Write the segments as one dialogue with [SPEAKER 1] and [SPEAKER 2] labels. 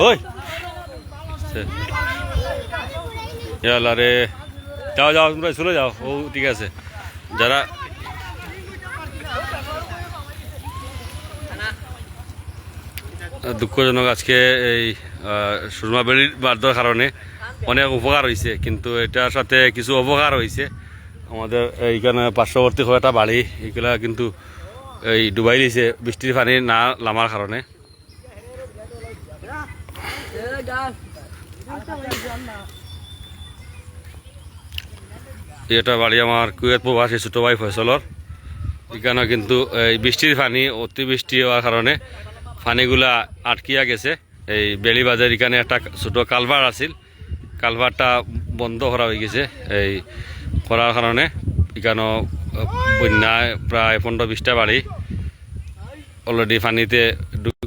[SPEAKER 1] ওই ইয়াল্লা রে, যাও যাও তোমরা চলে যাও। ও ঠিক আছে, যারা দুঃখজনক আজকে এই সুরমা বেড়ির বাঁধার কারণে অনেক উপকার হয়েছে, কিন্তু এটার সাথে কিছু অপকার হয়েছে। আমাদের এইখানে পার্শ্ববর্তী কয়েকটা বাড়ি এগুলা কিন্তু এই ডুবাই দিয়েছে বৃষ্টির পানি না নামার কারণে। এটা বাড়ি আমার কুয়েত প্রবাসী ছোটো ভাই ফয়সলর। এখানে কিন্তু এই বৃষ্টির পানি অতিবৃষ্টি হওয়ার কারণে পানিগুলা আটকিয়া গেছে। এই বেলিবাজার এখানে একটা ছোটো কালভার আছিল, কালভারটা বন্ধ করা হয়ে গেছে। এই করার কারণে এখানে বন্যায় প্রায় 15-20টা বাড়ি অলরেডি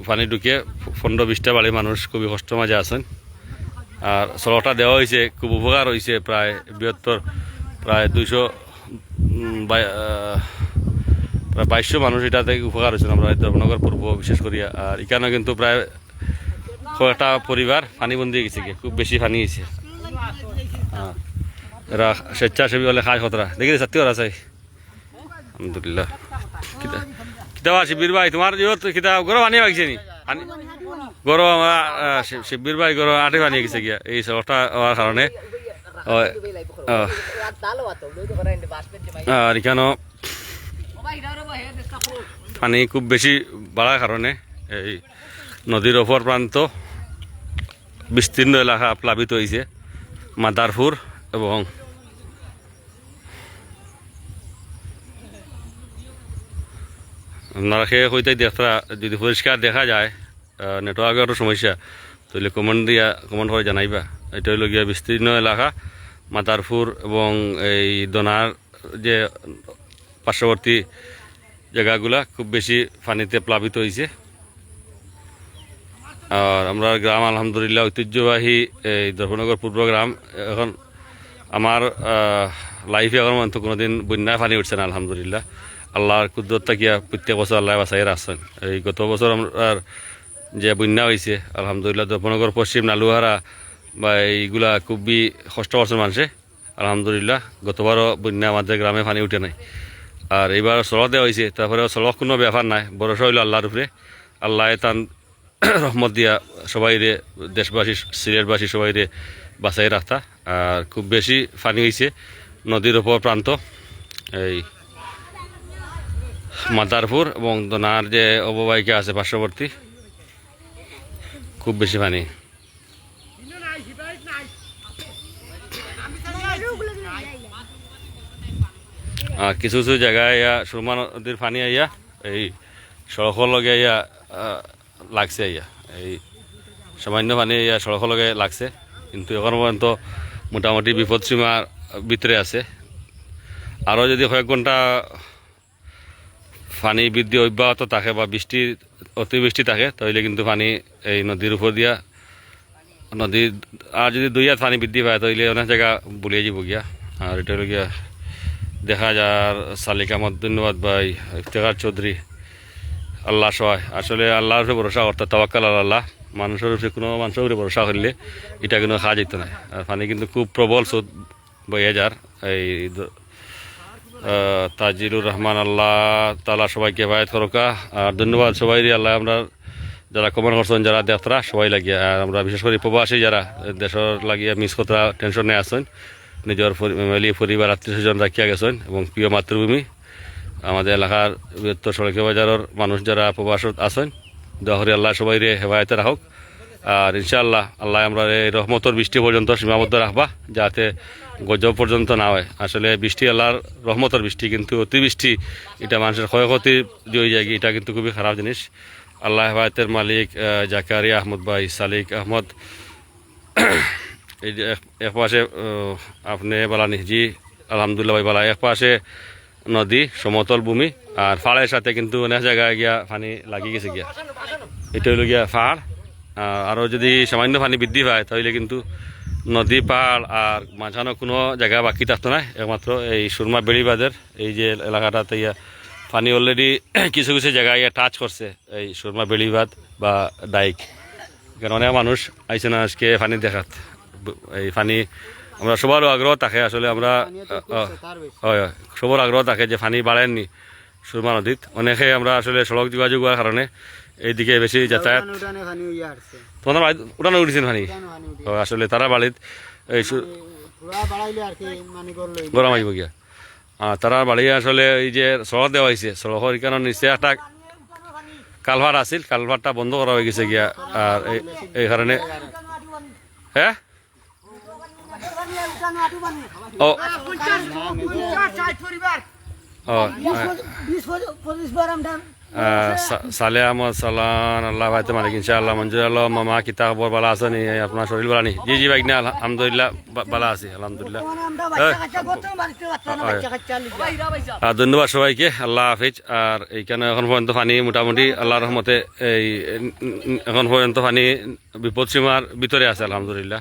[SPEAKER 1] পানি ঢুকে 15-20টা বাড়ি মানুষ খুবই কষ্ট মাঝে আছেন। আর সড়কটা দেওয়া হয়েছে, খুব উপকার হয়েছে। প্রায় বৃহত্তর প্রায় 2200 মানুষ এটা থেকে উপকার হয়েছে আমরা ধর্মনগর পূর্ব বিশেষ করিয়া। আর এখানে কিন্তু প্রায় কয়েকটা পরিবার পানিবন্দি গেছে, খুব বেশি পানি হয়েছে। হ্যাঁ, এরা স্বেচ্ছাসেবী হলে খায় খতরা দেখি সত্যি ওরা চাই। আলহামদুলিল্লাহ। কিতাব শিবির ভাই তোমার কিতাব গরো পানি বাগছে নি? গরো আমরা শিবির ভাই গরো আটে পানি গেছে গিয়া এই সড়কটা হওয়ার কারণে। আর এখানেও পানি খুব বেশি বাড়ার কারণে এই নদীর অপর প্রান্ত বিস্তীর্ণ এলাকা প্লাবিত হয়েছে। মাদারপুর এবং আপনারা খেয়ে হইতে দেখা, যদি পরিষ্কার দেখা যায় নেটওয়ার্কেরও সমস্যা তাহলে কমেন্ট করে জানাইবা। এটা হইল গিয়া বিস্তীর্ণ এলাকা মাদারপুর এবং এই দোনার যে পার্শ্ববর্তী জায়গাগুলা খুব বেশি পানিতে প্লাবিত হয়েছে। আর আমরা গ্রাম আলহামদুলিল্লাহ ঐতিহ্যবাহী এই ধর্মনগর পূর্ব গ্রাম। এখন আমার লাইফে এখন মতো কোনোদিন বন্যায় পানি উঠছে না আলহামদুলিল্লাহ। আল্লাহর কুদরতটা কিয়া প্রত্যেক বছর আল্লাহ বাসাই রাখছেন। এই গত বছর আমার যে বন্যা হয়েছে আলহামদুলিল্লাহ ধর্মনগর পশ্চিম নালুহারা বা এইগুলা খুবই কষ্ট করছেন মানুষে। আলহামদুলিল্লাহ গতবারও বন্যা আমাদের গ্রামে পানি উঠে নাই। আর এইবার সড়ক দেওয়া হয়েছে, তারপরে সড়ক কোনো ব্যাপার নাই, ভরসা হইল আল্লাহর উপরে। আল্লাহ তান রহমত দিয়া সবাইরে, দেশবাসী সিলেটবাসী সবাইরে বাঁচাই রাখতা। আর খুব বেশি পানি হয়েছে নদীর ওপর প্রান্ত এই মাদারপুর এবং দোনার যে অববাহিকা আছে পার্শ্ববর্তী, খুব বেশি পানি। আর কিছু কিছু জায়গায় সুরমা নদীর পানি আইয়া এই সড়কের লগে আইয়া লাগছে, এই সামান্য পানি সড়কের লগে লাগছে, কিন্তু এখন পর্যন্ত মোটামুটি বিপদ সীমার ভিতরে আছে। আরও যদি কয়েক ঘন্টা পানি বৃদ্ধি অব্যাহত থাকে বা অতিবৃষ্টি থাকে তাহলে কিন্তু পানি এই নদীর উপর দিয়া নদীর আর যদি 2 হাত পানি বৃদ্ধি পায় তাহলে অনেক জায়গা বুলিয়ে যাব গিয়া। আর এটা হলো গিয়া দেখা যার সালিক আহমদ, ধন্যবাদ ভাই ইফতেখার চৌধুরী। আল্লাহ সহায়, আসলে আল্লাহর উপরে ভরসা অর্থাৎ তাওয়াক্কাল আল্লাহ। মানুষের উপরে কোনো মানুষের উপরে ভরসা করলে এটা কিন্তু খাওয়া যেত না। আর পানি কিন্তু খুব প্রবল স্রোত বইয়া যার। এই তাজিরুর রহমান, আল্লাহ তালা সবাইকে হেফাজত করুকা। আর ধন্যবাদ সবাই আল্লাহ আমরা যারা কমেন্ট করছেন, যারা দেখতরা সবাই লাগিয়া। আর আমরা বিশেষ করে প্রবাসী যারা দেশের লাগিয়া মিস করা টেনশনে আসেন, নিজের ফ্যামিলি পরিবার আত্মীয় স্বজন রাখিয়া গেছেন এবং প্রিয় মাতৃভূমি আমাদের এলাকার বৃহত্তর সড়কে বাজারের মানুষ যারা প্রবাসত আছেন, দোয়া করি আল্লাহ সবাই হেফাজতে রাখুক। আর ইনশাআল্লাহ আল্লাহ আমরা এই রহমতর বৃষ্টি পর্যন্ত সীমাবদ্ধ রাখবা, যাতে গজব পর্যন্ত না হয়। আসলে বৃষ্টি আল্লাহর রহমতের বৃষ্টি, কিন্তু অতিবৃষ্টি এটা মানুষের ক্ষয়ক্ষতির হয়ে যায়, এটা কিন্তু খুবই খারাপ জিনিস। আল্লাহ হেফাজতের মালিক জাকারিয়া আহমদ ভাই, সালিক আহমদ, এই যে এক পাশে আপনি বালানি জি আলহামদুলিল্লাহ ভাই বালা, এক পাশে নদী সমতল ভূমি আর পাহাড়ের সাথে কিন্তু অনেক জায়গায় গিয়া পানি লাগিয়ে গেছে গিয়া। এটা হইল গিয়া পাহাড়। আরও যদি সামান্য পানি বৃদ্ধি পায় তাহলে কিন্তু নদী পাহাড় আর মাঝখানে কোনো জায়গা বাকি থাকতো না। একমাত্র এই সুরমা বেড়িবাঁধের এই যে এলাকাটাতে পানি অলরেডি কিছু কিছু জায়গায় টাচ করছে এই সুরমা বেড়িবাঁধ বা ডাইক। কারণ অনেক মানুষ আইছে না আজকে পানি দেখাত এই পানি আমরা সবারও আগ্রহ থাকে আসলে আমরা হয় হয় সবার আগ্রহ থাকে যে পানি বাড়েননি সুরমা নদীত অনেকে আমরা আসলে সড়ক যোগাযোগ হওয়ার কারণে এইদিকে বেশি যাতায়াত তোমার বাড়ি উঠানো উঠেছেন পানি আসলে তারা বাড়িত এই গরম আসবো গিয়া তারা বাড়ি আসলে এই যে সড়ক দেওয়া হয়েছে সড়কের কারণে নিচে একটা কালভার আছিল কালভারটা বন্ধ করা হয়ে গেছে গিয়া আর এই কারণে হ্যাঁ ও সালে আহমদ সালান আল্লাহ ভাইতে মালিক ইনশাআল্লাহ মঞ্জুর আলম মামা কিতাব বালা আছে নি আপনার শরীর বালা নি জি জি ভাই না আলহামদুলিল্লাহ বালা আছি আলহামদুলিল্লাহ ধন্যবাদ সবাইকে আল্লাহ হাফিজ আর এইখানে এখন পর্যন্ত পানি মোটামুটি আল্লাহর রহমতে এই এখন পর্যন্ত পানি বিপদ সীমার ভিতরে আছে আলহামদুলিল্লাহ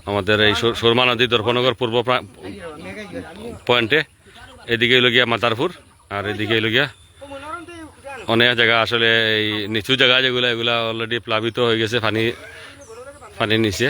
[SPEAKER 1] আমাদের এই সুরমা নদী দর্পনগর পূর্ব পয়েন্টে এদিকে এলো গিয়া মাতারপুর আর এদিকে এলো গিয়া অনেক জায়গা আসলে এই নিচু জায়গা যেগুলো এগুলা অলরেডি প্লাবিত হয়ে গেছে পানি নিচে